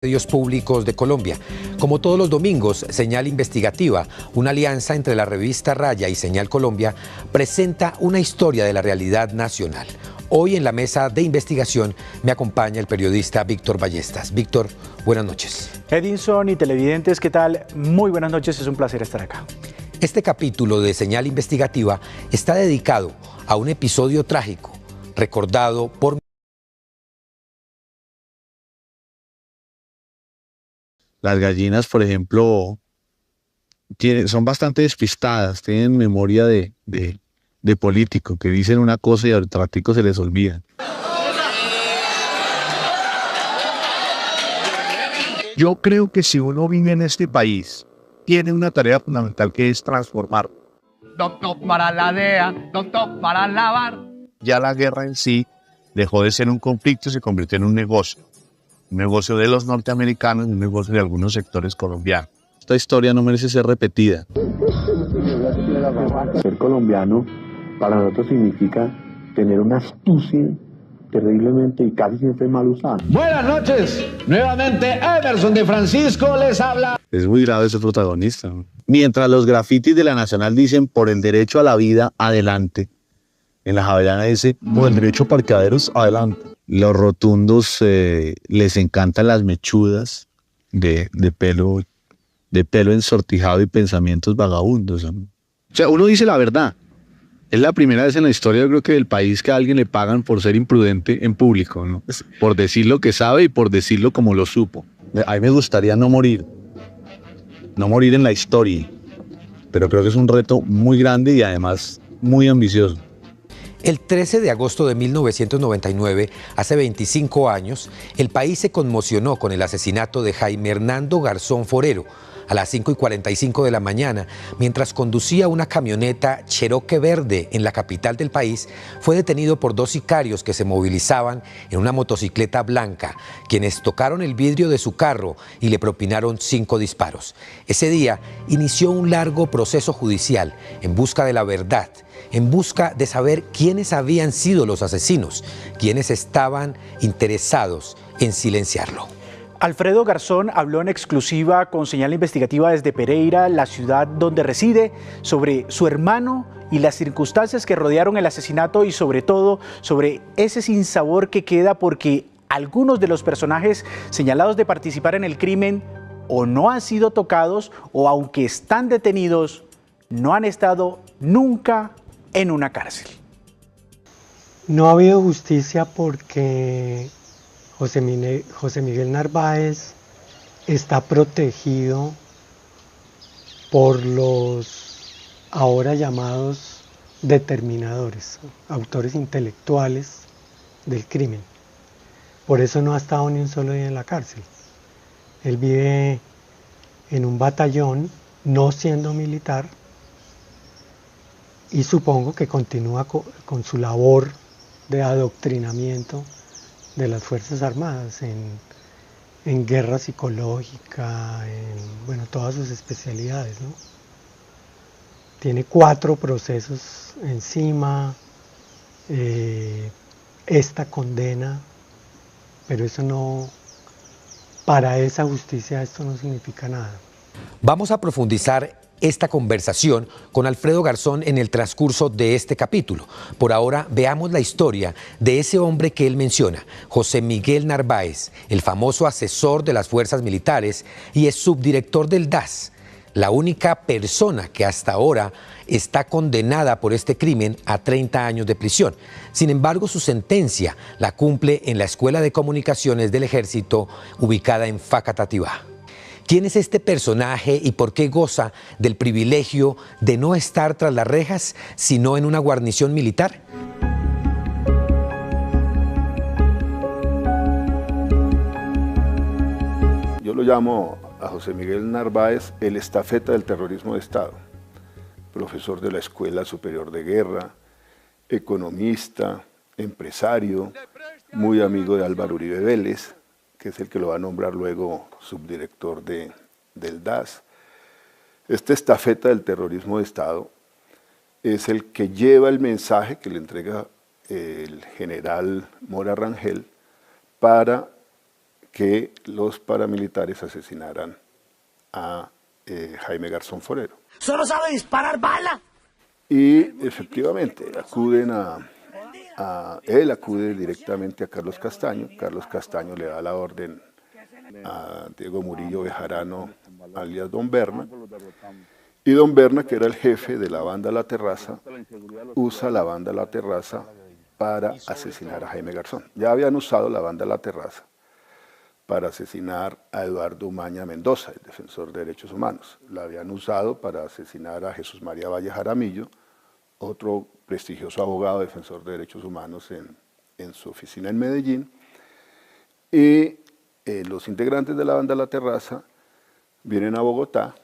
Medios Públicos de Colombia. Como todos los domingos, Señal Investigativa, una alianza entre la revista Raya y Señal Colombia, presenta una historia de la realidad nacional. Hoy en la mesa de investigación me acompaña el periodista Víctor Ballestas. Víctor, buenas noches. Edinson y televidentes, ¿qué tal? Muy buenas noches, es un placer estar acá. Este capítulo de Señal Investigativa está dedicado a un episodio trágico, recordado por Las gallinas, por ejemplo, son bastante despistadas, tienen memoria de político, que dicen una cosa y al ratico se les olvida. Yo creo que si uno vive en este país, tiene una tarea fundamental que es transformarlo. Doctor para la DEA, doctor para lavar. Ya la guerra en sí dejó de ser un conflicto y se convirtió en un negocio. Un negocio de los norteamericanos y un negocio de algunos sectores colombianos. Esta historia no merece ser repetida. Ser colombiano para nosotros significa tener una astucia terriblemente y casi siempre mal usada. Buenas noches, nuevamente Emerson de Francisco les habla. Es muy grave ese protagonista, ¿no? Mientras los grafitis de la Nacional dicen por el derecho a la vida, adelante. En la Javeriana dice por el derecho a parqueaderos, adelante. Los rotundos les encantan las mechudas de pelo ensortijado y pensamientos vagabundos, ¿no? O sea, uno dice la verdad. Es la primera vez en la historia, yo creo que del país, que a alguien le pagan por ser imprudente en público, ¿no? Por decir lo que sabe y por decirlo como lo supo. A mí me gustaría no morir en la historia, pero creo que es un reto muy grande y además muy ambicioso. El 13 de agosto de 1999, hace 25 años, el país se conmocionó con el asesinato de Jaime Hernando Garzón Forero. A las 5:45 de la mañana, mientras conducía una camioneta Cherokee verde en la capital del país, fue detenido por dos sicarios que se movilizaban en una motocicleta blanca, quienes tocaron el vidrio de su carro y le propinaron 5 disparos. Ese día inició un largo proceso judicial en busca de la verdad, en busca de saber quiénes habían sido los asesinos, quienes estaban interesados en silenciarlo. Alfredo Garzón habló en exclusiva con Señal Investigativa desde Pereira, la ciudad donde reside, sobre su hermano y las circunstancias que rodearon el asesinato y sobre todo sobre ese sinsabor que queda porque algunos de los personajes señalados de participar en el crimen o no han sido tocados o aunque están detenidos, no han estado nunca en una cárcel. No ha habido justicia porque José Miguel Narváez está protegido por los ahora llamados determinadores, autores intelectuales del crimen. Por eso no ha estado ni un solo día en la cárcel. Él vive en un batallón, no siendo militar, y supongo que continúa con su labor de adoctrinamiento de las Fuerzas Armadas en guerra psicológica, en todas sus especialidades, ¿no? Tiene 4 procesos encima, esta condena, pero eso no, para esa justicia esto no significa nada. Vamos a profundizar esta conversación con Alfredo Garzón en el transcurso de este capítulo. Por ahora, veamos la historia de ese hombre que él menciona, José Miguel Narváez, el famoso asesor de las fuerzas militares y es subdirector del DAS, la única persona que hasta ahora está condenada por este crimen a 30 años de prisión. Sin embargo, su sentencia la cumple en la Escuela de Comunicaciones del Ejército, ubicada en Facatativá. ¿Quién es este personaje y por qué goza del privilegio de no estar tras las rejas, sino en una guarnición militar? Yo lo llamo a José Miguel Narváez el estafeta del terrorismo de Estado, profesor de la Escuela Superior de Guerra, economista, empresario, muy amigo de Álvaro Uribe Vélez, que es el que lo va a nombrar luego subdirector del DAS. Este estafeta del terrorismo de Estado es el que lleva el mensaje que le entrega el general Mora Rangel para que los paramilitares asesinaran a Jaime Garzón Forero. ¡Solo sabe disparar bala! Y efectivamente él acude directamente a Carlos Castaño. Carlos Castaño le da la orden a Diego Murillo Bejarano, alias Don Berna, y Don Berna, que era el jefe de la banda La Terraza, usa la banda La Terraza para asesinar a Jaime Garzón. Ya habían usado la banda La Terraza para asesinar a Eduardo Umaña Mendoza, el defensor de derechos humanos. La habían usado para asesinar a Jesús María Valle Jaramillo, otro prestigioso abogado defensor de derechos humanos en su oficina en Medellín. Y los integrantes de la banda La Terraza vienen a Bogotá,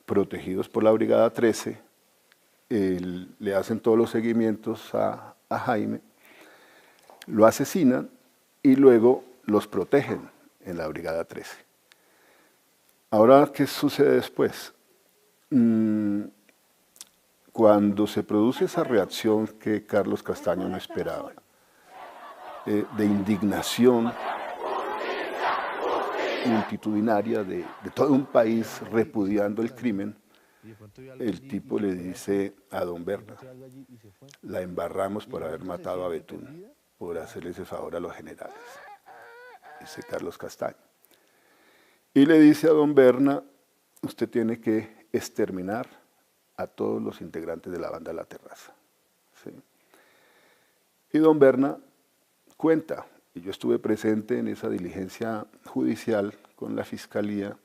protegidos por la Brigada 13, le hacen todos los seguimientos a Jaime, lo asesinan y luego los protegen en la Brigada 13. Ahora, ¿qué sucede después? Cuando se produce esa reacción que Carlos Castaño no esperaba, de indignación multitudinaria de todo un país repudiando el crimen, el tipo le dice a Don Berna: la embarramos por haber matado a Betún, por hacerle ese favor a los generales, dice Carlos Castaño. Y le dice a Don Berna: usted tiene que exterminar a todos los integrantes de la banda La Terraza. ¿Sí? Y Don Berna cuenta, y yo estuve presente en esa diligencia judicial con la Fiscalía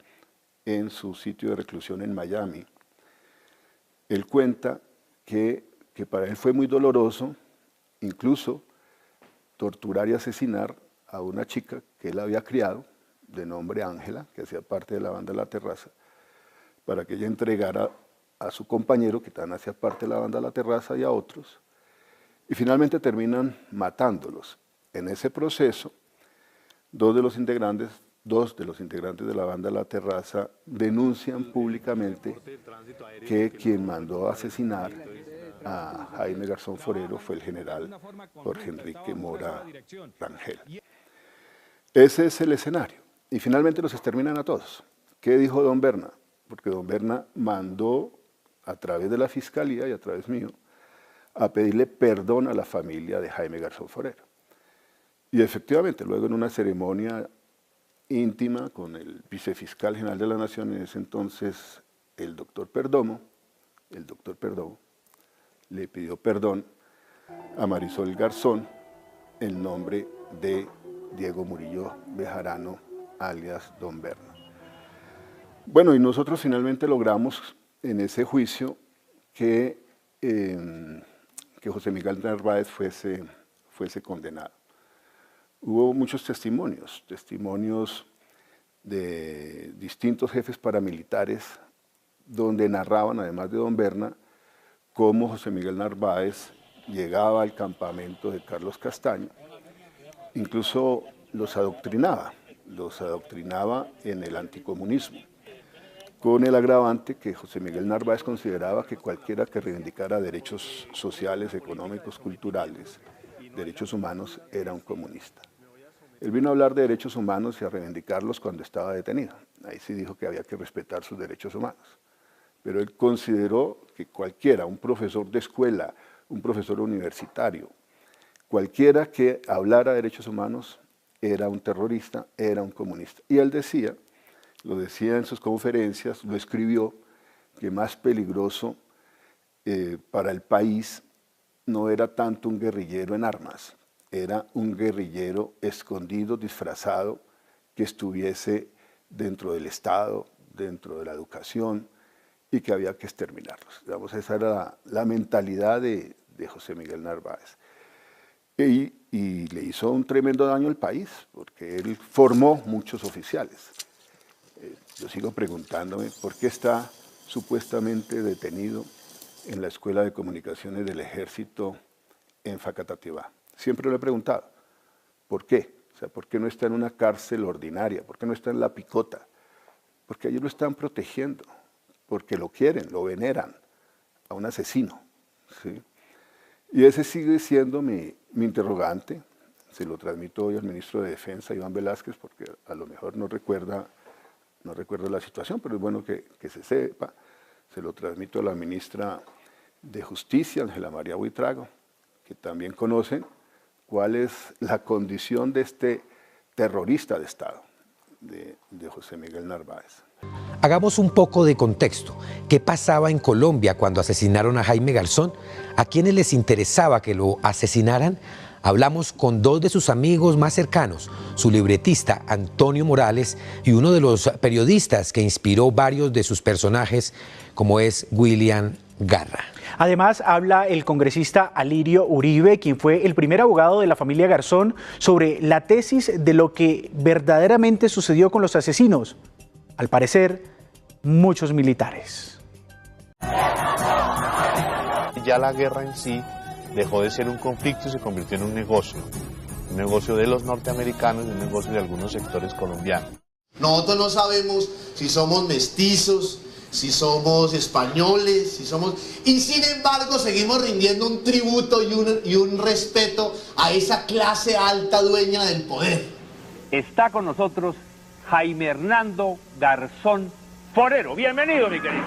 en su sitio de reclusión en Miami. Él cuenta que para él fue muy doloroso, incluso torturar y asesinar a una chica que él había criado, de nombre Ángela, que hacía parte de la banda La Terraza, para que ella entregara a su compañero, que también hacía parte de la banda La Terraza, y a otros, y finalmente terminan matándolos. En ese proceso, dos de los integrantes de la banda La Terraza denuncian públicamente que quien mandó a asesinar a Jaime Garzón Forero fue el general Jorge Enrique Mora Rangel. Ese es el escenario. Y finalmente los exterminan a todos. ¿Qué dijo Don Berna? Porque Don Berna mandó, a través de la Fiscalía y a través mío, a pedirle perdón a la familia de Jaime Garzón Forero. Y efectivamente, luego en una ceremonia íntima con el vicefiscal general de la Nación, en ese entonces el doctor Perdomo, le pidió perdón a Marisol Garzón en nombre de Diego Murillo Bejarano, alias Don Berna. Bueno, y nosotros finalmente logramos en ese juicio que José Miguel Narváez fuese condenado. Hubo muchos testimonios de distintos jefes paramilitares donde narraban, además de Don Berna, cómo José Miguel Narváez llegaba al campamento de Carlos Castaño, incluso los adoctrinaba en el anticomunismo, con el agravante que José Miguel Narváez consideraba que cualquiera que reivindicara derechos sociales, económicos, culturales, derechos humanos, era un comunista. Él vino a hablar de derechos humanos y a reivindicarlos cuando estaba detenido. Ahí sí dijo que había que respetar sus derechos humanos. Pero él consideró que cualquiera, un profesor de escuela, un profesor universitario, cualquiera que hablara de derechos humanos era un terrorista, era un comunista. Y él lo decía en sus conferencias, lo escribió, que más peligroso para el país no era tanto un guerrillero en armas, era un guerrillero escondido, disfrazado, que estuviese dentro del Estado, dentro de la educación, y que había que exterminarlos. Digamos, esa era la mentalidad de José Miguel Narváez. Y le hizo un tremendo daño al país, porque él formó muchos oficiales. Yo sigo preguntándome por qué está supuestamente detenido en la Escuela de Comunicaciones del Ejército en Facatativá. Siempre lo he preguntado, ¿por qué? O sea, ¿por qué no está en una cárcel ordinaria? ¿Por qué no está en La Picota? Porque allí lo están protegiendo, porque lo quieren, lo veneran, a un asesino, ¿sí? Y ese sigue siendo mi interrogante, se lo transmito hoy al ministro de Defensa, Iván Velázquez, porque a lo mejor no recuerda la situación, pero es bueno que se sepa. Se lo transmito a la ministra de Justicia, Ángela María Buitrago, que también conocen cuál es la condición de este terrorista de Estado, de José Miguel Narváez. Hagamos un poco de contexto. ¿Qué pasaba en Colombia cuando asesinaron a Jaime Garzón? ¿A quiénes les interesaba que lo asesinaran? Hablamos con dos de sus amigos más cercanos, su libretista Antonio Morales y uno de los periodistas que inspiró varios de sus personajes, como es William Garra. Además, habla el congresista Alirio Uribe, quien fue el primer abogado de la familia Garzón, sobre la tesis de lo que verdaderamente sucedió con los asesinos. Al parecer, muchos militares. Ya la guerra en sí dejó de ser un conflicto y se convirtió en un negocio de los norteamericanos y un negocio de algunos sectores colombianos. Nosotros no sabemos si somos mestizos, si somos españoles, si somos... Y sin embargo seguimos rindiendo un tributo y un respeto a esa clase alta dueña del poder. Está con nosotros Jaime Hernando Garzón Forero. Bienvenido, mi querido.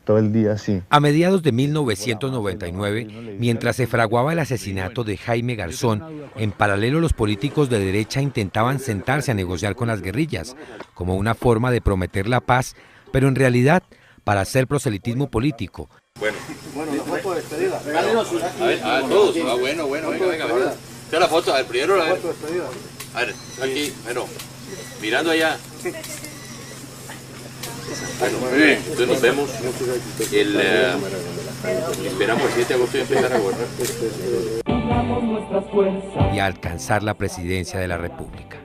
Todo el día así. A mediados de 1999, mientras se fraguaba el asesinato de Jaime Garzón, en paralelo los políticos de derecha intentaban sentarse a negociar con las guerrillas, como una forma de prometer la paz, pero en realidad para hacer proselitismo político. Bueno, la foto de despedida. A ver, todos. Venga. Esta la foto, al primero, a ver. A ver, aquí, bueno, mirando allá. Bueno, muy bien, entonces nos vemos esperamos el 7 de agosto y empezar a gobernar. Y a alcanzar la presidencia de la República.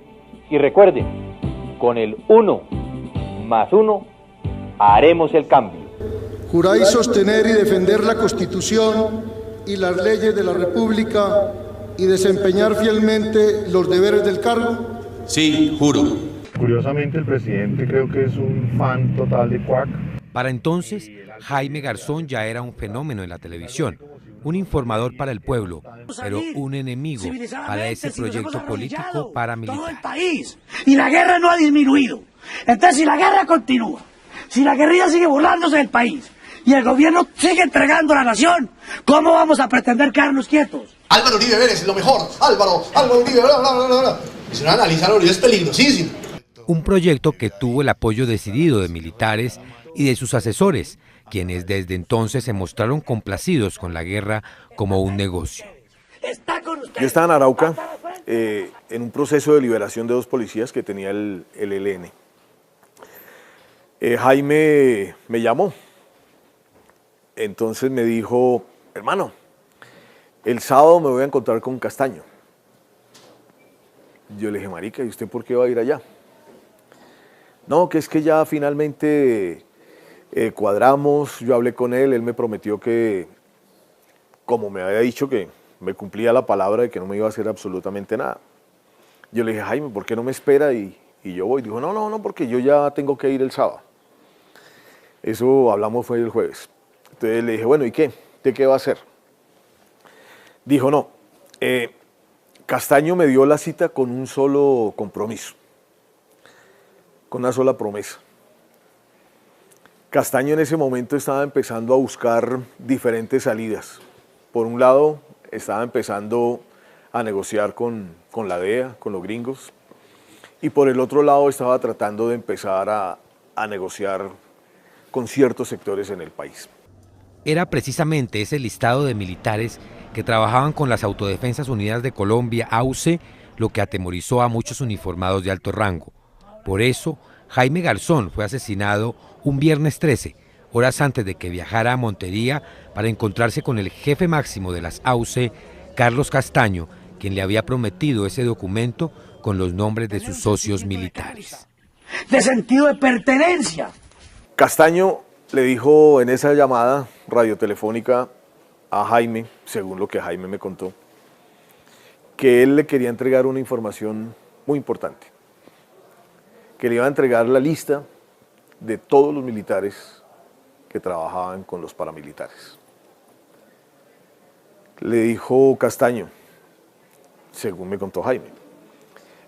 Y recuerden, con el 1 más 1 haremos el cambio. ¿Juráis sostener y defender la Constitución y las leyes de la República y desempeñar fielmente los deberes del cargo? Sí, juro. Curiosamente, el presidente creo que es un fan total de Cuac. Para entonces, Jaime Garzón ya era un fenómeno en la televisión, un informador para el pueblo, pero un enemigo para ese proyecto político paramilitar. Todo el país, y la guerra no ha disminuido. Entonces, si la guerra continúa, si la guerrilla sigue burlándose del país y el gobierno sigue entregando a la nación, ¿cómo vamos a pretender quedarnos quietos? Álvaro Uribe Vélez, lo mejor. Álvaro Uribe, bla, bla, bla, bla. Y si no analizar Uribe es peligrosísimo. Un proyecto que tuvo el apoyo decidido de militares y de sus asesores, quienes desde entonces se mostraron complacidos con la guerra como un negocio. Yo estaba en Arauca en un proceso de liberación de dos policías que tenía el ELN. Jaime me llamó, entonces me dijo, hermano, el sábado me voy a encontrar con Castaño. Yo le dije, marica, ¿y usted por qué va a ir allá? No, que es que ya finalmente cuadramos, yo hablé con él me prometió que, como me había dicho, que me cumplía la palabra de que no me iba a hacer absolutamente nada. Yo le dije, Jaime, ¿por qué no me espera y yo voy? Dijo, no, porque yo ya tengo que ir el sábado. Eso hablamos fue el jueves. Entonces le dije, bueno, ¿y qué? ¿De qué va a hacer? Dijo, no, Castaño me dio la cita con un solo compromiso, con una sola promesa. Castaño en ese momento estaba empezando a buscar diferentes salidas. Por un lado, estaba empezando a negociar con la DEA, con los gringos, y por el otro lado estaba tratando de empezar a negociar con ciertos sectores en el país. Era precisamente ese listado de militares que trabajaban con las Autodefensas Unidas de Colombia, AUC, lo que atemorizó a muchos uniformados de alto rango. Por eso, Jaime Garzón fue asesinado un viernes 13, horas antes de que viajara a Montería para encontrarse con el jefe máximo de las AUC, Carlos Castaño, quien le había prometido ese documento con los nombres de sus socios militares. De sentido de pertenencia. Castaño le dijo en esa llamada radiotelefónica a Jaime, según lo que Jaime me contó, que él le quería entregar una información muy importante, que le iba a entregar la lista de todos los militares que trabajaban con los paramilitares. Le dijo Castaño, según me contó Jaime,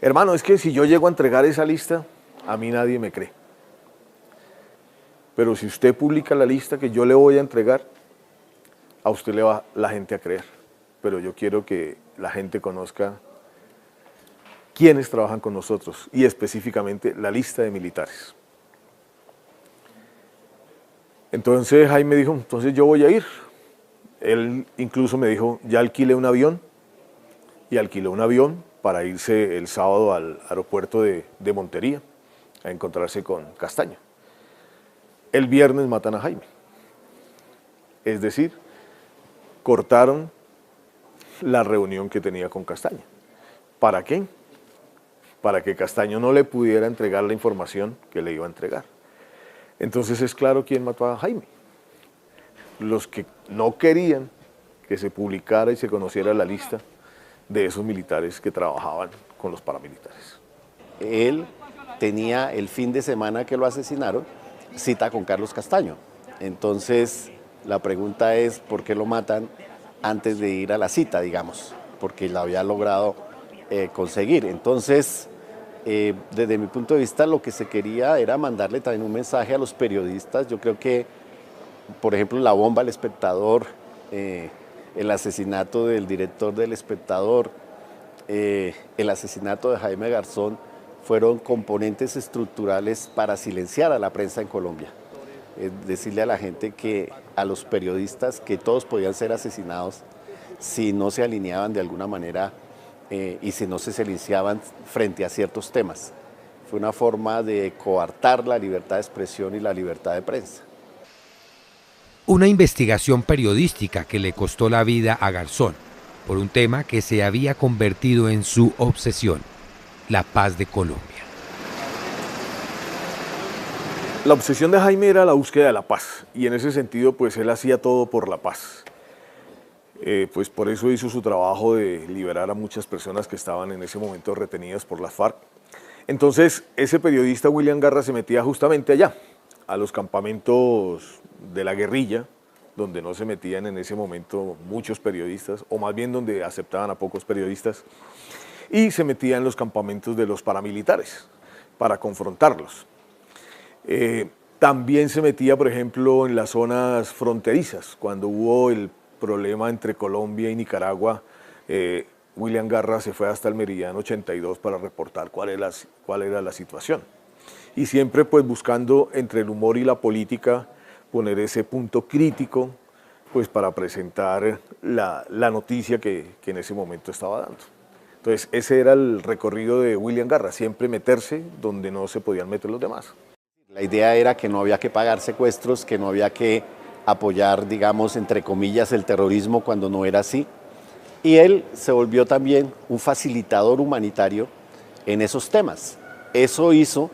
hermano, es que si yo llego a entregar esa lista, a mí nadie me cree. Pero si usted publica la lista que yo le voy a entregar, a usted le va la gente a creer. Pero yo quiero que la gente conozca quiénes trabajan con nosotros y específicamente la lista de militares. Entonces Jaime dijo, entonces yo voy a ir. Él incluso me dijo, ya alquilé un avión y alquiló un avión para irse el sábado al aeropuerto de Montería a encontrarse con Castaño. El viernes matan a Jaime. Es decir, cortaron la reunión que tenía con Castaño. ¿Para qué? Para que Castaño no le pudiera entregar la información que le iba a entregar. Entonces es claro quién mató a Jaime. Los que no querían que se publicara y se conociera la lista de esos militares que trabajaban con los paramilitares. Él tenía el fin de semana que lo asesinaron, cita con Carlos Castaño. Entonces la pregunta es, ¿por qué lo matan antes de ir a la cita, digamos? Porque la había logrado conseguir. Entonces, desde mi punto de vista, lo que se quería era mandarle también un mensaje a los periodistas. Yo creo que, por ejemplo, La Bomba, El Espectador, el asesinato del director del Espectador, el asesinato de Jaime Garzón, fueron componentes estructurales para silenciar a la prensa en Colombia. Decirle a la gente, a los periodistas, que todos podían ser asesinados si no se alineaban de alguna manera y si no se silenciaban frente a ciertos temas. Fue una forma de coartar la libertad de expresión y la libertad de prensa. Una investigación periodística que le costó la vida a Garzón por un tema que se había convertido en su obsesión: la paz de Colombia. La obsesión de Jaime era la búsqueda de la paz, y en ese sentido pues él hacía todo por la paz. Pues por eso hizo su trabajo de liberar a muchas personas que estaban en ese momento retenidas por las FARC. Entonces ese periodista William Garra se metía justamente allá, a los campamentos de la guerrilla, donde no se metían en ese momento muchos periodistas, o más bien donde aceptaban a pocos periodistas, y se metía en los campamentos de los paramilitares para confrontarlos. También se metía, por ejemplo, en las zonas fronterizas. Cuando hubo el problema entre Colombia y Nicaragua, William Garra se fue hasta el Meridiano 82 para reportar cuál era la situación. Y siempre pues buscando entre el humor y la política poner ese punto crítico pues para presentar la noticia que en ese momento estaba dando. Entonces ese era el recorrido de William Garra, siempre meterse donde no se podían meter los demás. La idea era que no había que pagar secuestros, que no había que apoyar, digamos, entre comillas, el terrorismo cuando no era así. Y él se volvió también un facilitador humanitario en esos temas. Eso hizo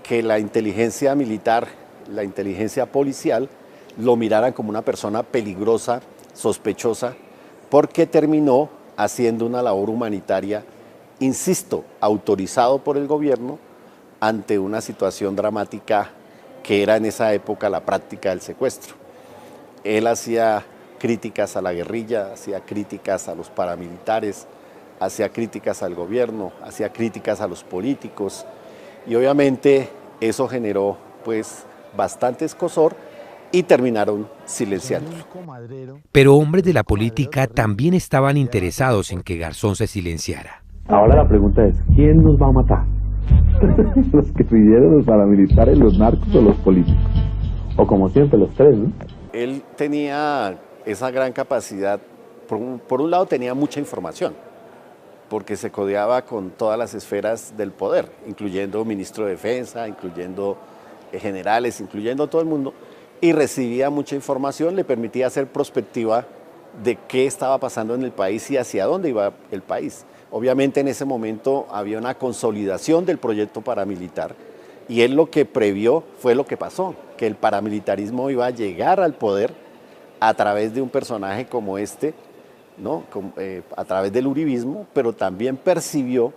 que la inteligencia militar, la inteligencia policial, lo miraran como una persona peligrosa, sospechosa, porque terminó haciendo una labor humanitaria, insisto, autorizado por el gobierno, ante una situación dramática que era en esa época la práctica del secuestro. Él hacía críticas a la guerrilla, hacía críticas a los paramilitares, hacía críticas al gobierno, hacía críticas a los políticos, y obviamente eso generó pues bastante escozor y terminaron silenciándolo. Pero hombres de la política también estaban interesados en que Garzón se silenciara. Ahora la pregunta es, ¿quién nos va a matar? ¿Los que pidieron los paramilitares, los narcos o los políticos? O como siempre, los tres, ¿no? Él tenía esa gran capacidad, por un lado tenía mucha información, porque se codeaba con todas las esferas del poder, incluyendo ministro de Defensa, incluyendo generales, incluyendo todo el mundo, y recibía mucha información, le permitía hacer prospectiva de qué estaba pasando en el país y hacia dónde iba el país. Obviamente en ese momento había una consolidación del proyecto paramilitar, y él lo que previó fue lo que pasó, que el paramilitarismo iba a llegar al poder a través de un personaje como este, ¿no? A través del uribismo, pero también percibió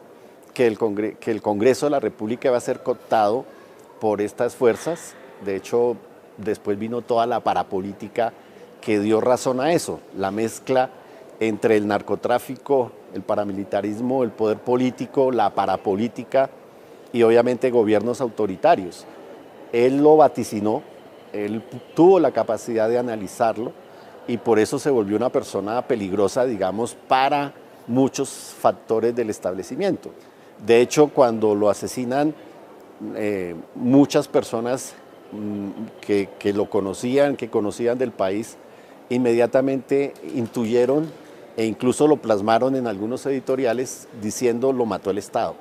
que el Congreso de la República iba a ser cooptado por estas fuerzas. De hecho, después vino toda la parapolítica que dio razón a eso, la mezcla entre el narcotráfico, el paramilitarismo, el poder político, la parapolítica y obviamente gobiernos autoritarios. Él lo vaticinó, él tuvo la capacidad de analizarlo y por eso se volvió una persona peligrosa, digamos, para muchos factores del establecimiento. De hecho, cuando lo asesinan, muchas personas que lo conocían, que conocían del país, inmediatamente intuyeron e incluso lo plasmaron en algunos editoriales diciendo lo mató el Estado,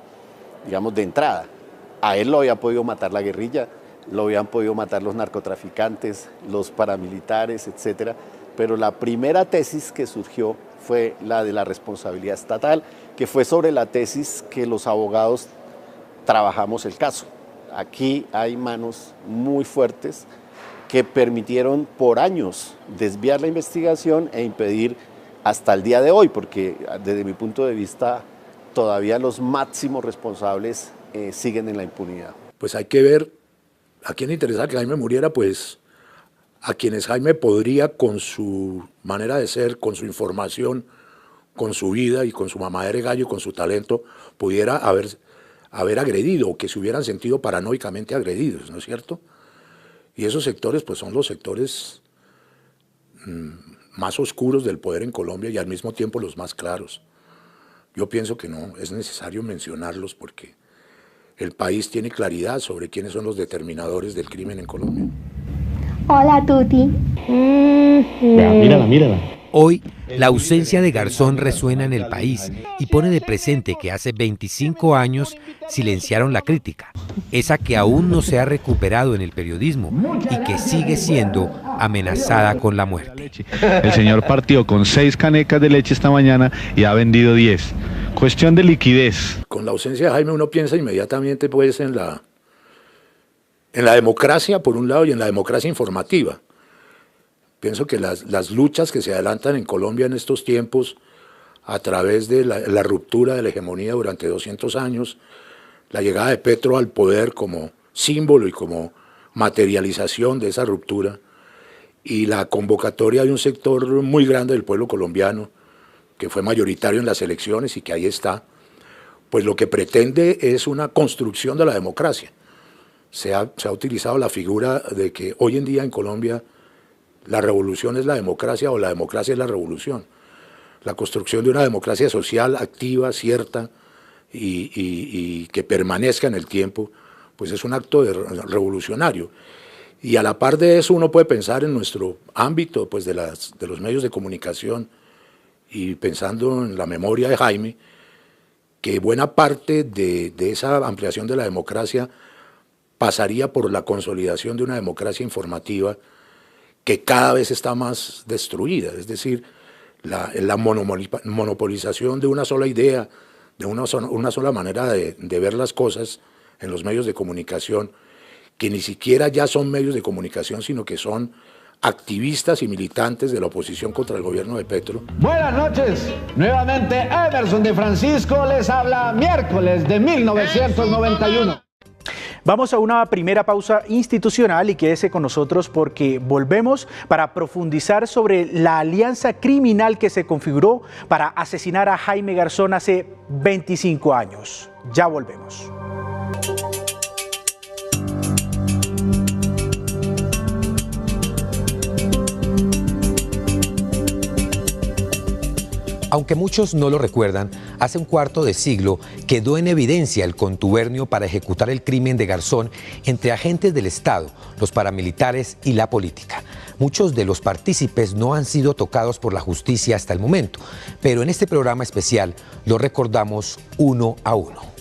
digamos de entrada. A él lo había podido matar la guerrilla, lo habían podido matar los narcotraficantes, los paramilitares, etcétera, pero la primera tesis que surgió fue la de la responsabilidad estatal, que fue sobre la tesis que los abogados trabajamos el caso. Aquí hay manos muy fuertes que permitieron por años desviar la investigación e impedir hasta el día de hoy, porque desde mi punto de vista todavía los máximos responsables siguen en la impunidad. Pues hay que ver a quién le interesa que Jaime muriera, pues a quienes Jaime podría con su manera de ser, con su información, con su vida y con su mamadera de gallo, con su talento, pudiera haber agredido o que se hubieran sentido paranoicamente agredidos, ¿no es cierto? Y esos sectores pues son los sectores más oscuros del poder en Colombia y al mismo tiempo los más claros. Yo pienso que no es necesario mencionarlos porque el país tiene claridad sobre quiénes son los determinadores del crimen en Colombia. Hola, Tuti. Mírala. Hoy, la ausencia de Garzón resuena en el país y pone de presente que hace 25 años silenciaron la crítica, esa que aún no se ha recuperado en el periodismo y que sigue siendo amenazada con la muerte. El señor partió con 6 canecas de leche esta mañana y ha vendido 10. Cuestión de liquidez. Con la ausencia de Jaime uno piensa inmediatamente pues en la democracia por un lado y en la democracia informativa. Pienso que las luchas que se adelantan en Colombia en estos tiempos a través de la ruptura de la hegemonía durante 200 años, la llegada de Petro al poder como símbolo y como materialización de esa ruptura y la convocatoria de un sector muy grande del pueblo colombiano que fue mayoritario en las elecciones y que ahí está, pues lo que pretende es una construcción de la democracia. Se ha utilizado la figura de que hoy en día en Colombia la revolución es la democracia o la democracia es la revolución. La construcción de una democracia social activa, cierta y que permanezca en el tiempo, pues es un acto revolucionario. Y a la par de eso uno puede pensar en nuestro ámbito pues de los medios de comunicación y pensando en la memoria de Jaime, que buena parte de esa ampliación de la democracia pasaría por la consolidación de una democracia informativa que cada vez está más destruida, es decir, la monopolización de una sola idea, de una sola manera de ver las cosas en los medios de comunicación, que ni siquiera ya son medios de comunicación, sino que son activistas y militantes de la oposición contra el gobierno de Petro. Buenas noches, nuevamente Emerson de Francisco les habla miércoles de 1991. Vamos a una primera pausa institucional y quédese con nosotros porque volvemos para profundizar sobre la alianza criminal que se configuró para asesinar a Jaime Garzón hace 25 años. Ya volvemos. Aunque muchos no lo recuerdan, hace un cuarto de siglo quedó en evidencia el contubernio para ejecutar el crimen de Garzón entre agentes del Estado, los paramilitares y la política. Muchos de los partícipes no han sido tocados por la justicia hasta el momento, pero en este programa especial lo recordamos uno a uno.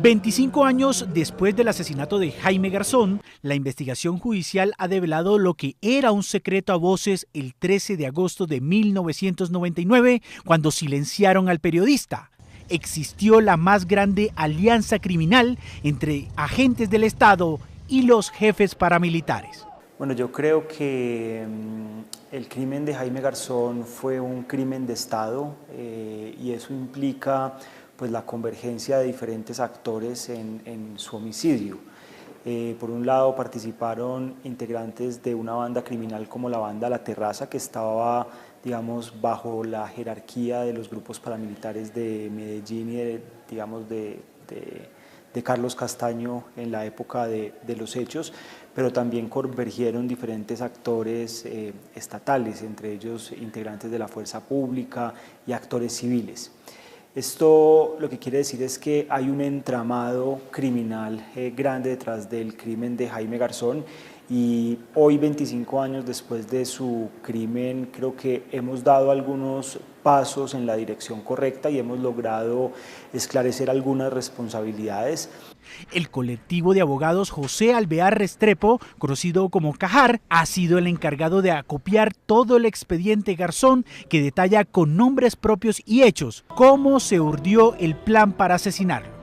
25 años después del asesinato de Jaime Garzón, la investigación judicial ha develado lo que era un secreto a voces el 13 de agosto de 1999, cuando silenciaron al periodista. Existió la más grande alianza criminal entre agentes del Estado y los jefes paramilitares. Bueno, yo creo que el crimen de Jaime Garzón fue un crimen de Estado y eso implica pues la convergencia de diferentes actores en su homicidio. Por un lado participaron integrantes de una banda criminal como la banda La Terraza, que estaba, digamos, bajo la jerarquía de los grupos paramilitares de Medellín y de Carlos Castaño en la época de los hechos, pero también convergieron diferentes actores estatales, entre ellos integrantes de la fuerza pública y actores civiles. Esto lo que quiere decir es que hay un entramado criminal grande detrás del crimen de Jaime Garzón, y hoy, 25 años después de su crimen, creo que hemos dado algunos pasos en la dirección correcta y hemos logrado esclarecer algunas responsabilidades. El colectivo de abogados José Alvear Restrepo, conocido como Cajar, ha sido el encargado de acopiar todo el expediente Garzón, que detalla con nombres propios y hechos cómo se urdió el plan para asesinarlo.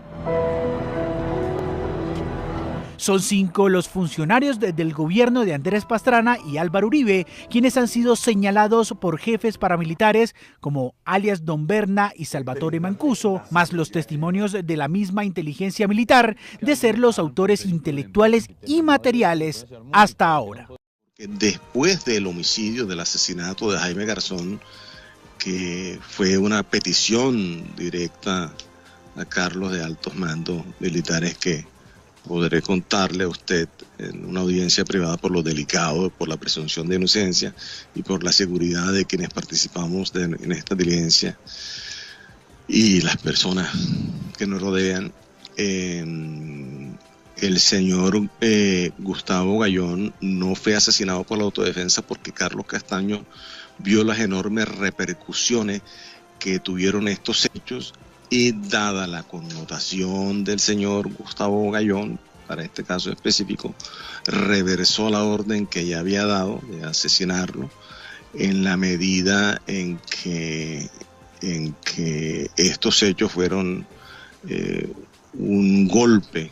Son 5 los funcionarios del gobierno de Andrés Pastrana y Álvaro Uribe quienes han sido señalados por jefes paramilitares como alias Don Berna y Salvatore Mancuso, más los testimonios de la misma inteligencia militar de ser los autores intelectuales y materiales hasta ahora. Después del homicidio, del asesinato de Jaime Garzón, que fue una petición directa a Carlos de altos mandos militares que podré contarle a usted en una audiencia privada por lo delicado, por la presunción de inocencia y por la seguridad de quienes participamos en esta diligencia y las personas que nos rodean. El señor Gustavo Gayón no fue asesinado por la autodefensa porque Carlos Castaño vio las enormes repercusiones que tuvieron estos hechos, y dada la connotación del señor Gustavo Gayón, para este caso específico, reversó la orden que ya había dado de asesinarlo, en la medida en que estos hechos fueron un golpe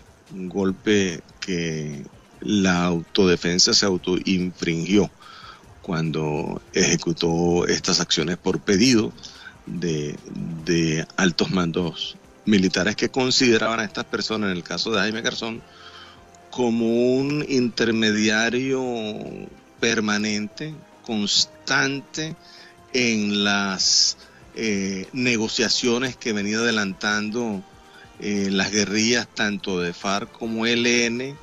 que la autodefensa se autoinfringió cuando ejecutó estas acciones por pedido de altos mandos militares que consideraban a estas personas, en el caso de Jaime Garzón, como un intermediario permanente, constante en las negociaciones que venía adelantando las guerrillas tanto de FARC como ELN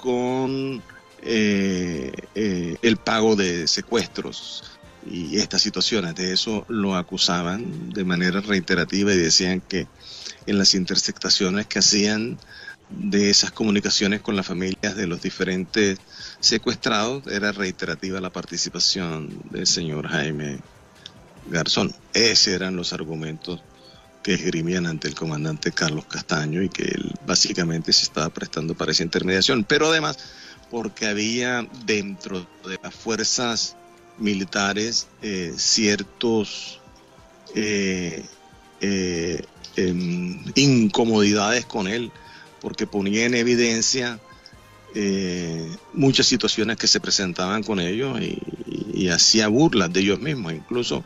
con el pago de secuestros y estas situaciones. De eso lo acusaban de manera reiterativa y decían que en las interceptaciones que hacían de esas comunicaciones con las familias de los diferentes secuestrados era reiterativa la participación del señor Jaime Garzón. Esos eran los argumentos que esgrimían ante el comandante Carlos Castaño y que él básicamente se estaba prestando para esa intermediación, pero además porque había dentro de las fuerzas militares ciertos incomodidades con él, porque ponía en evidencia muchas situaciones que se presentaban con ellos y hacía burlas de ellos mismos, incluso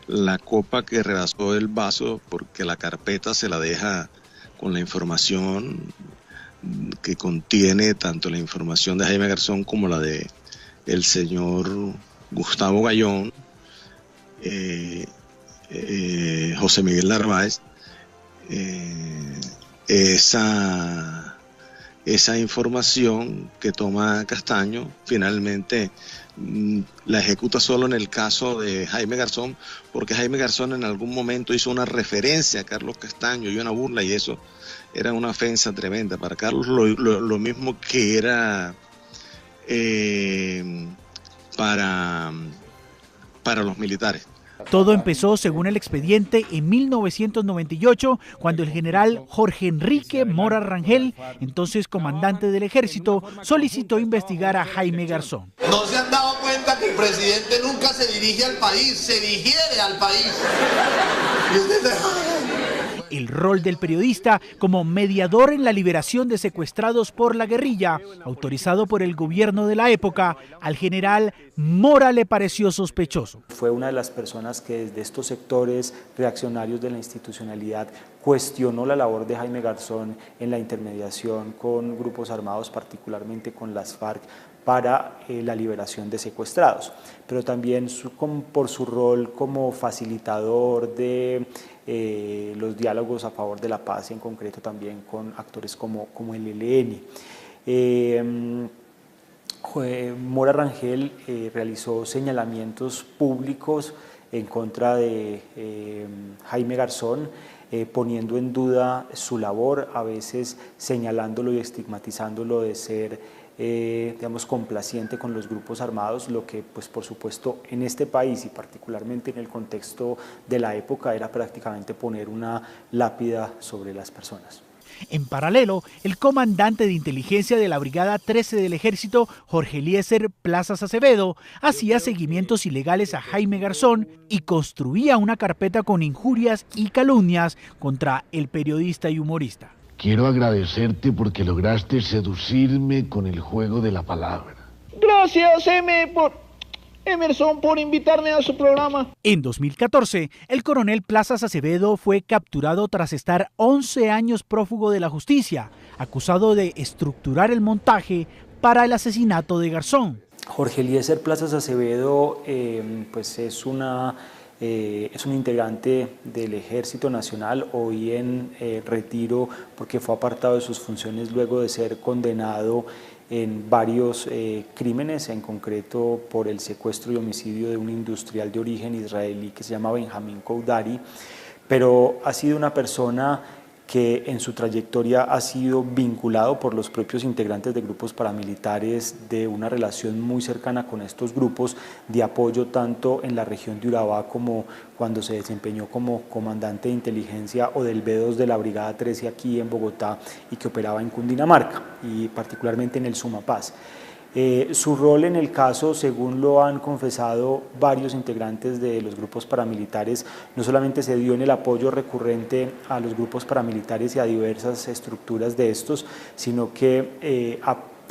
la copa que rebasó el vaso porque la carpeta se la deja con la información que contiene tanto la información de Jaime Garzón como la de el señor Gustavo Gayón, José Miguel Narváez. Esa información que toma Castaño finalmente la ejecuta solo en el caso de Jaime Garzón, porque Jaime Garzón en algún momento hizo una referencia a Carlos Castaño y una burla, y eso era una ofensa tremenda para Carlos, lo mismo que era para los militares. Todo empezó, según el expediente, en 1998, cuando el general Jorge Enrique Mora Rangel, entonces comandante del ejército, solicitó investigar a Jaime Garzón. ¿No se han dado cuenta que el presidente nunca se dirige al país, se digiere al país? El rol del periodista como mediador en la liberación de secuestrados por la guerrilla, autorizado por el gobierno de la época, al general Mora le pareció sospechoso. Fue una de las personas que desde estos sectores reaccionarios de la institucionalidad cuestionó la labor de Jaime Garzón en la intermediación con grupos armados, particularmente con las FARC, para la liberación de secuestrados, pero también por su rol como facilitador de los diálogos a favor de la paz, en concreto también con actores como el ELN. Mora Rangel realizó señalamientos públicos en contra de Jaime Garzón, poniendo en duda su labor, a veces señalándolo y estigmatizándolo de ser digamos, complaciente con los grupos armados, lo que pues por supuesto en este país y particularmente en el contexto de la época era prácticamente poner una lápida sobre las personas. En paralelo, el comandante de inteligencia de la Brigada 13 del Ejército, Jorge Eliezer Plazas Acevedo, hacía seguimientos ilegales a Jaime Garzón y construía una carpeta con injurias y calumnias contra el periodista y humorista. Quiero agradecerte porque lograste seducirme con el juego de la palabra. Gracias, Emerson, por invitarme a su programa. En 2014, el coronel Plazas Acevedo fue capturado tras estar 11 años prófugo de la justicia, acusado de estructurar el montaje para el asesinato de Garzón. Jorge Eliezer Plazas Acevedo pues es un integrante del Ejército Nacional, hoy en retiro porque fue apartado de sus funciones luego de ser condenado en varios crímenes, en concreto por el secuestro y homicidio de un industrial de origen israelí que se llama Benjamín Koudari, pero ha sido una persona que en su trayectoria ha sido vinculado por los propios integrantes de grupos paramilitares de una relación muy cercana con estos grupos de apoyo tanto en la región de Urabá como cuando se desempeñó como comandante de inteligencia o del B2 de la Brigada 13 aquí en Bogotá y que operaba en Cundinamarca y particularmente en el Sumapaz. Su rol en el caso, según lo han confesado varios integrantes de los grupos paramilitares, no solamente se dio en el apoyo recurrente a los grupos paramilitares y a diversas estructuras de estos, sino que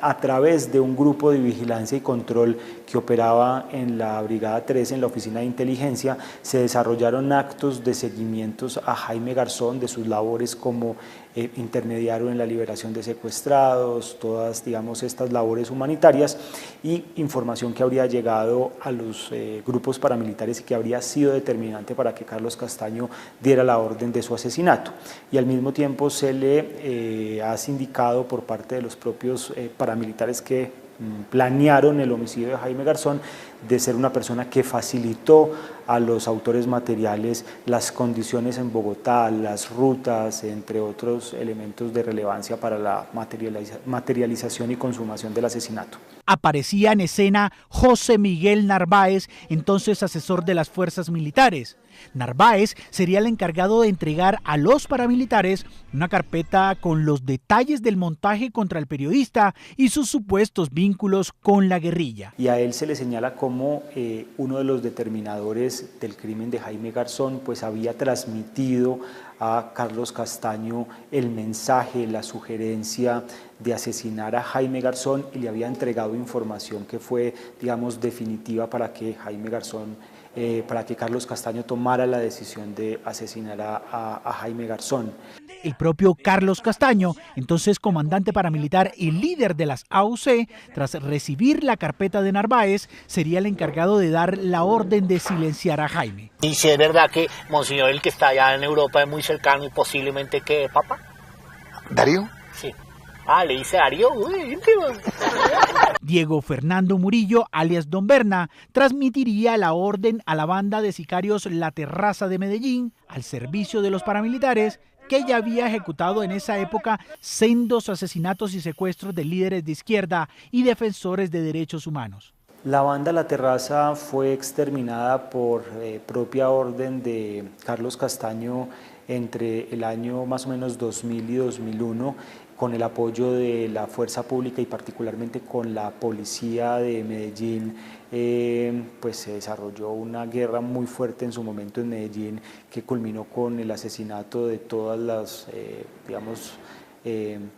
a través de un grupo de vigilancia y control que operaba en la Brigada 13, en la Oficina de Inteligencia, se desarrollaron actos de seguimientos a Jaime Garzón, de sus labores como intermediario en la liberación de secuestrados, todas, digamos, estas labores humanitarias y información que habría llegado a los grupos paramilitares y que habría sido determinante para que Carlos Castaño diera la orden de su asesinato. Y al mismo tiempo se le ha sindicado por parte de los propios paramilitares que planearon el homicidio de Jaime Garzón de ser una persona que facilitó a los autores materiales las condiciones en Bogotá, las rutas, entre otros elementos de relevancia para la materialización y consumación del asesinato. Aparecía en escena José Miguel Narváez, entonces asesor de las fuerzas militares. Narváez sería el encargado de entregar a los paramilitares una carpeta con los detalles del montaje contra el periodista y sus supuestos vínculos con la guerrilla. Y a él se le señala como uno de los determinadores del crimen de Jaime Garzón, pues había transmitido a Carlos Castaño el mensaje, la sugerencia de asesinar a Jaime Garzón y le había entregado información que fue, digamos, definitiva para que Jaime Garzón para que Carlos Castaño tomara la decisión de asesinar a Jaime Garzón. El propio Carlos Castaño, entonces comandante paramilitar y líder de las AUC, tras recibir la carpeta de Narváez, sería el encargado de dar la orden de silenciar a Jaime. Y si es verdad que Monseñor, el que está allá en Europa, es muy cercano y posiblemente que ¿Papa? ¿Darío? Sí. Ah, le dice Darío, uy, íntimo. Diego Fernando Murillo, alias Don Berna, transmitiría la orden a la banda de sicarios La Terraza de Medellín, al servicio de los paramilitares, que ya había ejecutado en esa época sendos asesinatos y secuestros de líderes de izquierda y defensores de derechos humanos. La banda La Terraza fue exterminada por propia orden de Carlos Castaño entre el año más o menos 2000 y 2001, con el apoyo de la fuerza pública y particularmente con la policía de Medellín, pues se desarrolló una guerra muy fuerte en su momento en Medellín que culminó con el asesinato de todas las, digamos,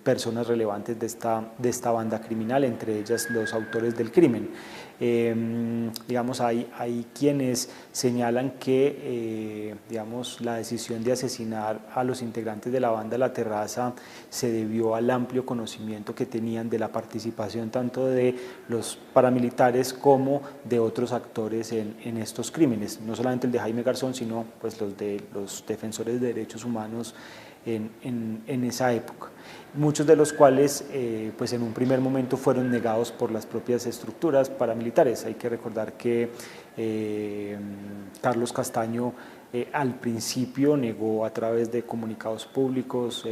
personas relevantes de esta banda criminal, entre ellas los autores del crimen. Digamos, hay quienes señalan que digamos, la decisión de asesinar a los integrantes de la banda La Terraza se debió al amplio conocimiento que tenían de la participación tanto de los paramilitares como de otros actores en estos crímenes, no solamente el de Jaime Garzón, sino pues, los de los defensores de derechos humanos en esa época, muchos de los cuales pues en un primer momento fueron negados por las propias estructuras paramilitares. Hay que recordar que Carlos Castaño al principio negó a través de comunicados públicos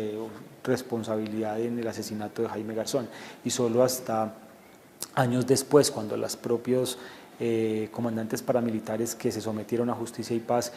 responsabilidad en el asesinato de Jaime Garzón, y solo hasta años después, cuando los propios comandantes paramilitares que se sometieron a Justicia y Paz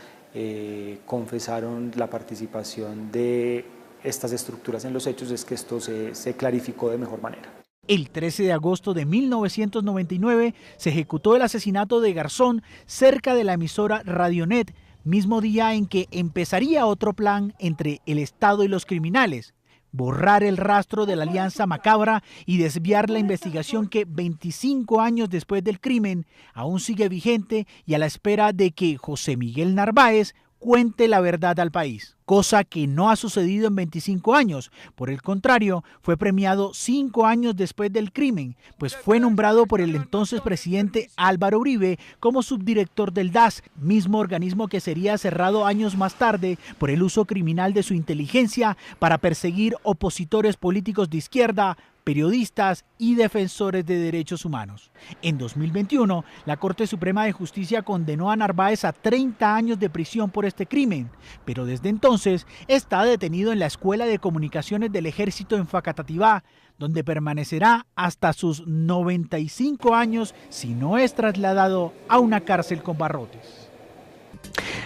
confesaron la participación de estas estructuras en los hechos, es que esto se clarificó de mejor manera. El 13 de agosto de 1999 se ejecutó el asesinato de Garzón cerca de la emisora Radionet, mismo día en que empezaría otro plan entre el Estado y los criminales: borrar el rastro de la alianza macabra y desviar la investigación que 25 años después del crimen aún sigue vigente y a la espera de que José Miguel Narváez cuente la verdad al país, cosa que no ha sucedido en 25 años. Por el contrario, fue premiado 5 años después del crimen, pues fue nombrado por el entonces presidente Álvaro Uribe como subdirector del DAS, mismo organismo que sería cerrado años más tarde por el uso criminal de su inteligencia para perseguir opositores políticos de izquierda, periodistas y defensores de derechos humanos. En 2021, la Corte Suprema de Justicia condenó a Narváez a 30 años de prisión por este crimen, pero desde entonces está detenido en la Escuela de Comunicaciones del Ejército en Facatativá, donde permanecerá hasta sus 95 años si no es trasladado a una cárcel con barrotes.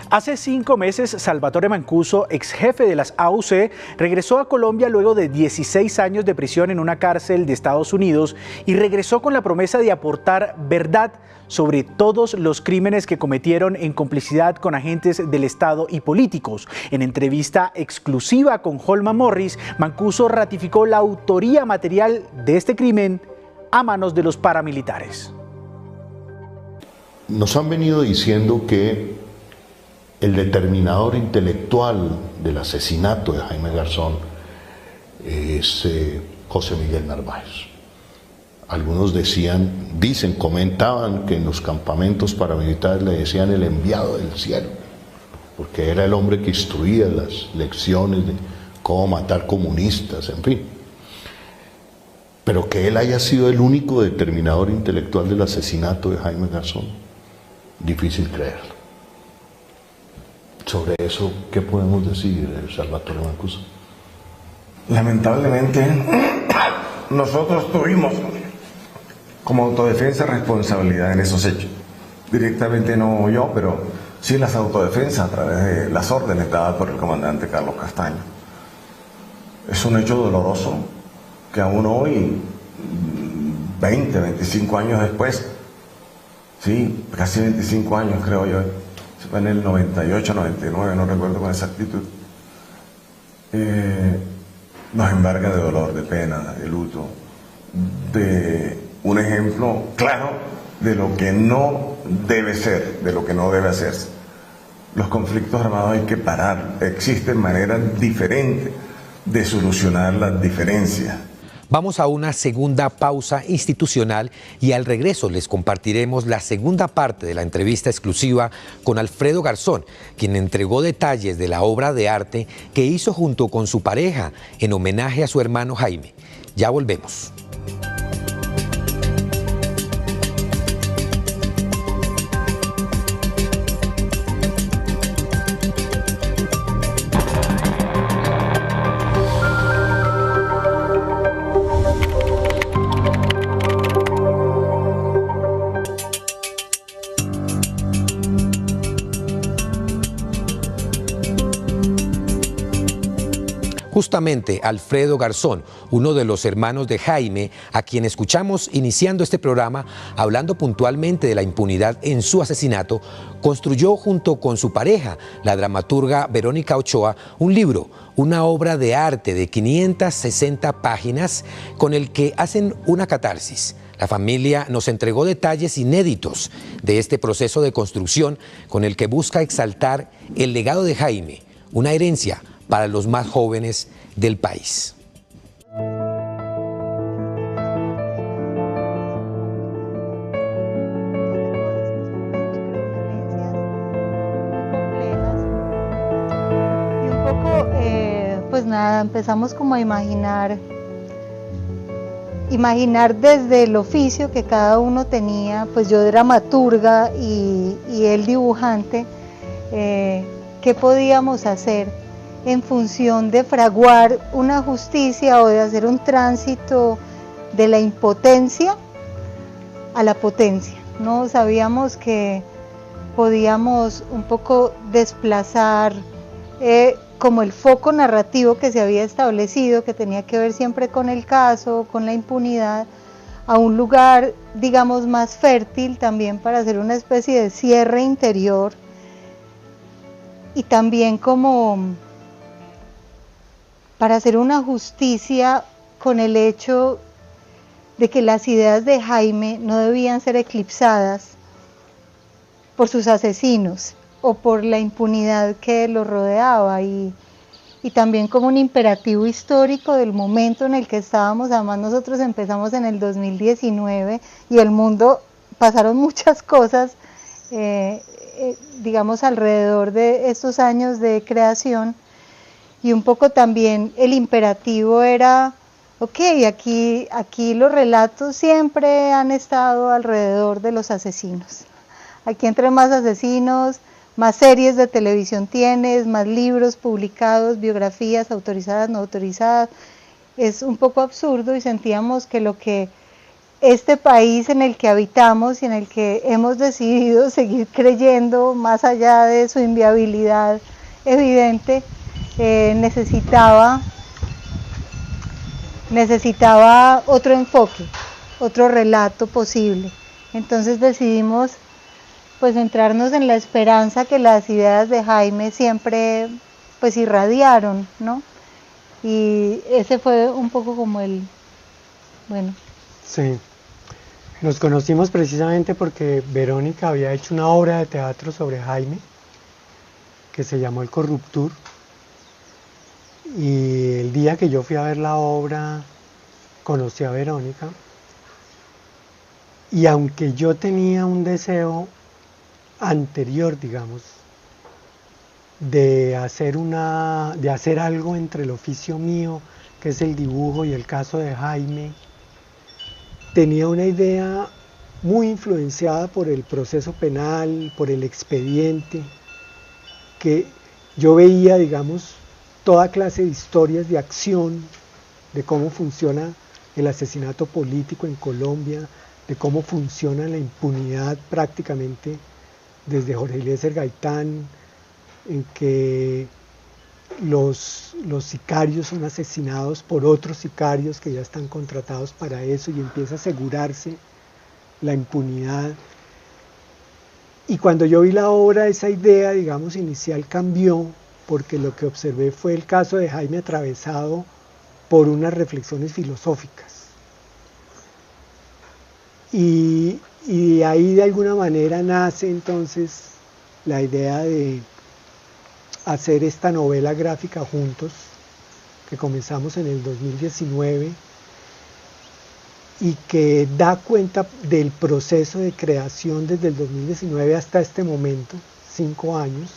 Hace 5 meses, Salvatore Mancuso, ex jefe de las AUC, regresó a Colombia luego de 16 años de prisión en una cárcel de Estados Unidos y regresó con la promesa de aportar verdad sobre todos los crímenes que cometieron en complicidad con agentes del Estado y políticos. En entrevista exclusiva con Holman Morris, Mancuso ratificó la autoría material de este crimen a manos de los paramilitares. Nos han venido diciendo que el determinador intelectual del asesinato de Jaime Garzón es José Miguel Narváez. Algunos comentaban que en los campamentos paramilitares le decían el enviado del cielo, porque era el hombre que instruía las lecciones de cómo matar comunistas, en fin. Pero que él haya sido el único determinador intelectual del asesinato de Jaime Garzón, difícil creerlo. Sobre eso, ¿qué podemos decir, Salvatore Mancuso? Lamentablemente, nosotros tuvimos como autodefensa responsabilidad en esos hechos. Directamente no yo, pero sí las autodefensas a través de las órdenes dadas por el comandante Carlos Castaño. Es un hecho doloroso que aún hoy, 20, 25 años después, sí, casi 25 años creo yo, fue en el 98, 99, no recuerdo con exactitud, nos embarga de dolor, de pena, de luto, de un ejemplo claro de lo que no debe ser, de lo que no debe hacerse. Los conflictos armados hay que parar, existen maneras diferentes de solucionar las diferencias. Vamos a una segunda pausa institucional y al regreso les compartiremos la segunda parte de la entrevista exclusiva con Alfredo Garzón, quien entregó detalles de la obra de arte que hizo junto con su pareja en homenaje a su hermano Jaime. Ya volvemos. Justamente Alfredo Garzón, uno de los hermanos de Jaime, a quien escuchamos iniciando este programa, hablando puntualmente de la impunidad en su asesinato, construyó junto con su pareja, la dramaturga Verónica Ochoa, un libro, una obra de arte de 560 páginas con el que hacen una catarsis. La familia nos entregó detalles inéditos de este proceso de construcción con el que busca exaltar el legado de Jaime, una herencia para los más jóvenes del país. Y un poco, pues nada, empezamos como a imaginar desde el oficio que cada uno tenía, pues yo dramaturga y él dibujante, qué podíamos hacer en función de fraguar una justicia o de hacer un tránsito de la impotencia a la potencia, ¿no? Sabíamos que podíamos un poco desplazar como el foco narrativo que se había establecido, que tenía que ver siempre con el caso, con la impunidad, a un lugar, digamos, más fértil también para hacer una especie de cierre interior y también como para hacer una justicia con el hecho de que las ideas de Jaime no debían ser eclipsadas por sus asesinos o por la impunidad que lo rodeaba y también como un imperativo histórico del momento en el que estábamos. Además nosotros empezamos en el 2019 y el mundo, pasaron muchas cosas, digamos, alrededor de estos años de creación, y un poco también el imperativo era, ok, aquí los relatos siempre han estado alrededor de los asesinos. Aquí entre más asesinos, más series de televisión tienes, más libros publicados, biografías autorizadas, no autorizadas. Es un poco absurdo y sentíamos que lo que este país en el que habitamos y en el que hemos decidido seguir creyendo, más allá de su inviabilidad evidente, necesitaba otro enfoque, otro relato posible. Entonces decidimos pues centrarnos en la esperanza que las ideas de Jaime siempre pues irradiaron, ¿no? Y ese fue un poco como el, bueno. Sí, nos conocimos precisamente porque Verónica había hecho una obra de teatro sobre Jaime que se llamó El Corruptur, y el día que yo fui a ver la obra conocí a Verónica, y aunque yo tenía un deseo anterior, digamos, de hacer algo entre el oficio mío, que es el dibujo, y el caso de Jaime, tenía una idea muy influenciada por el proceso penal, por el expediente, que yo veía, digamos, toda clase de historias de acción, de cómo funciona el asesinato político en Colombia, de cómo funciona la impunidad prácticamente desde Jorge Eliezer Gaitán, en que los sicarios son asesinados por otros sicarios que ya están contratados para eso, y empieza a asegurarse la impunidad. Y cuando yo vi la obra, esa idea, digamos, inicial cambió, porque lo que observé fue el caso de Jaime atravesado por unas reflexiones filosóficas. Y ahí de alguna manera nace entonces la idea de hacer esta novela gráfica juntos, que comenzamos en el 2019 y que da cuenta del proceso de creación desde el 2019 hasta este momento, 5 años,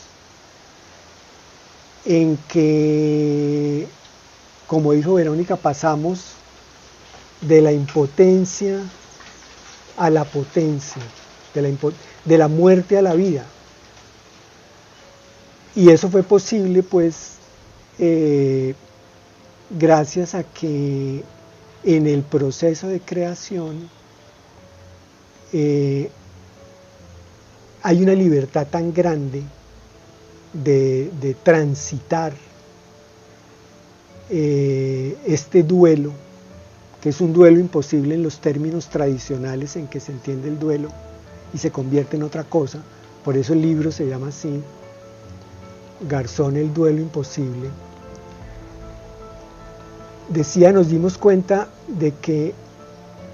en que, como dijo Verónica, pasamos de la impotencia a la potencia, de la muerte a la vida. Y eso fue posible, pues, gracias a que en el proceso de creación hay una libertad tan grande de transitar este duelo, que es un duelo imposible en los términos tradicionales en que se entiende el duelo y se convierte en otra cosa, por eso el libro se llama así, Garzón, el duelo imposible. Decía, nos dimos cuenta de que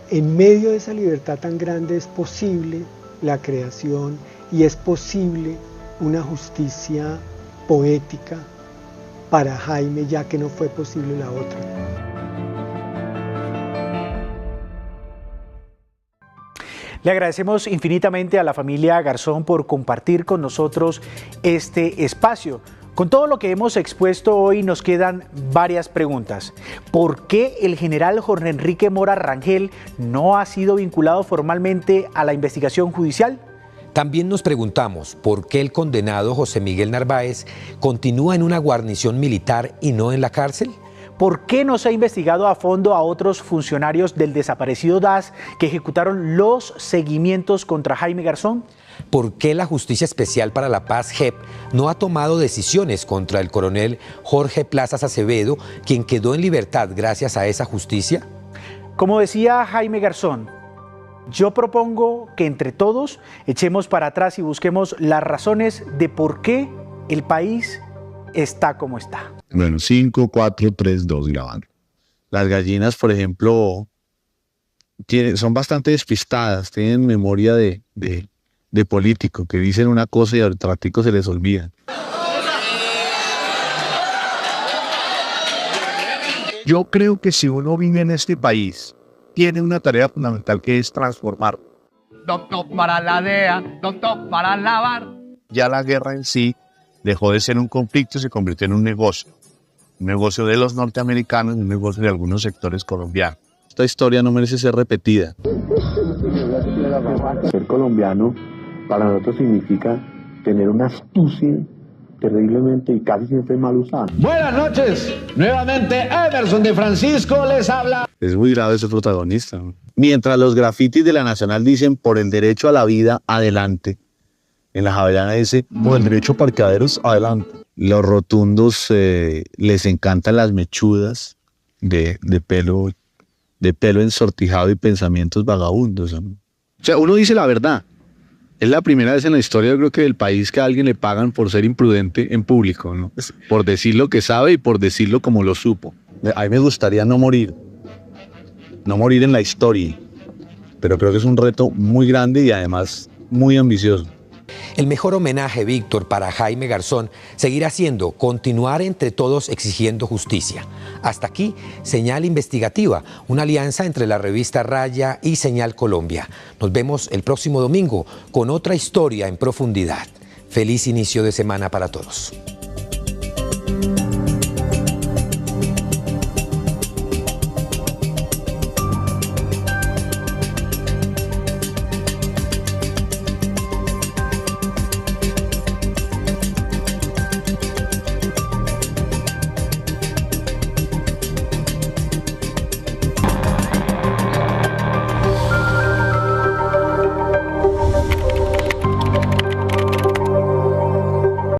en medio de esa libertad tan grande es posible la creación y es posible una justicia poética para Jaime, ya que no fue posible la otra. Le agradecemos infinitamente a la familia Garzón por compartir con nosotros este espacio. Con todo lo que hemos expuesto hoy nos quedan varias preguntas. ¿Por qué el general Jorge Enrique Mora Rangel no ha sido vinculado formalmente a la investigación judicial? También nos preguntamos por qué el condenado José Miguel Narváez continúa en una guarnición militar y no en la cárcel. ¿Por qué no se ha investigado a fondo a otros funcionarios del desaparecido DAS que ejecutaron los seguimientos contra Jaime Garzón? ¿Por qué la Justicia Especial para la Paz, JEP, no ha tomado decisiones contra el coronel Jorge Plazas Acevedo, quien quedó en libertad gracias a esa justicia? Como decía Jaime Garzón, yo propongo que entre todos echemos para atrás y busquemos las razones de por qué el país está como está. Bueno, 5, 4, 3, 2, grabando. Las gallinas, por ejemplo, son bastante despistadas, tienen memoria de político, que dicen una cosa y al ratico se les olvida. Yo creo que si uno vive en este país, tiene una tarea fundamental que es transformar. Doctor para la DEA, doctor para lavar. Ya la guerra en sí dejó de ser un conflicto y se convirtió en un negocio. Un negocio de los norteamericanos y un negocio de algunos sectores colombianos. Esta historia no merece ser repetida. Ser colombiano para nosotros significa tener una astucia terriblemente y casi siempre mal usada. Buenas noches, nuevamente Emerson de Francisco les habla. Es muy grave ese protagonista. Mientras los grafitis de la Nacional dicen por el derecho a la vida, adelante. En la Javeriana dice por el derecho a parqueaderos, adelante. Los rotundos les encantan las mechudas de pelo ensortijado y pensamientos vagabundos. O sea, uno dice la verdad. Es la primera vez en la historia, yo creo que del país, que a alguien le pagan por ser imprudente en público, ¿no? Por decir lo que sabe y por decirlo como lo supo. A mí me gustaría no morir en la historia, pero creo que es un reto muy grande y además muy ambicioso. El mejor homenaje, Víctor, para Jaime Garzón seguirá siendo continuar entre todos exigiendo justicia. Hasta aquí, Señal Investigativa, una alianza entre la revista Raya y Señal Colombia. Nos vemos el próximo domingo con otra historia en profundidad. Feliz inicio de semana para todos.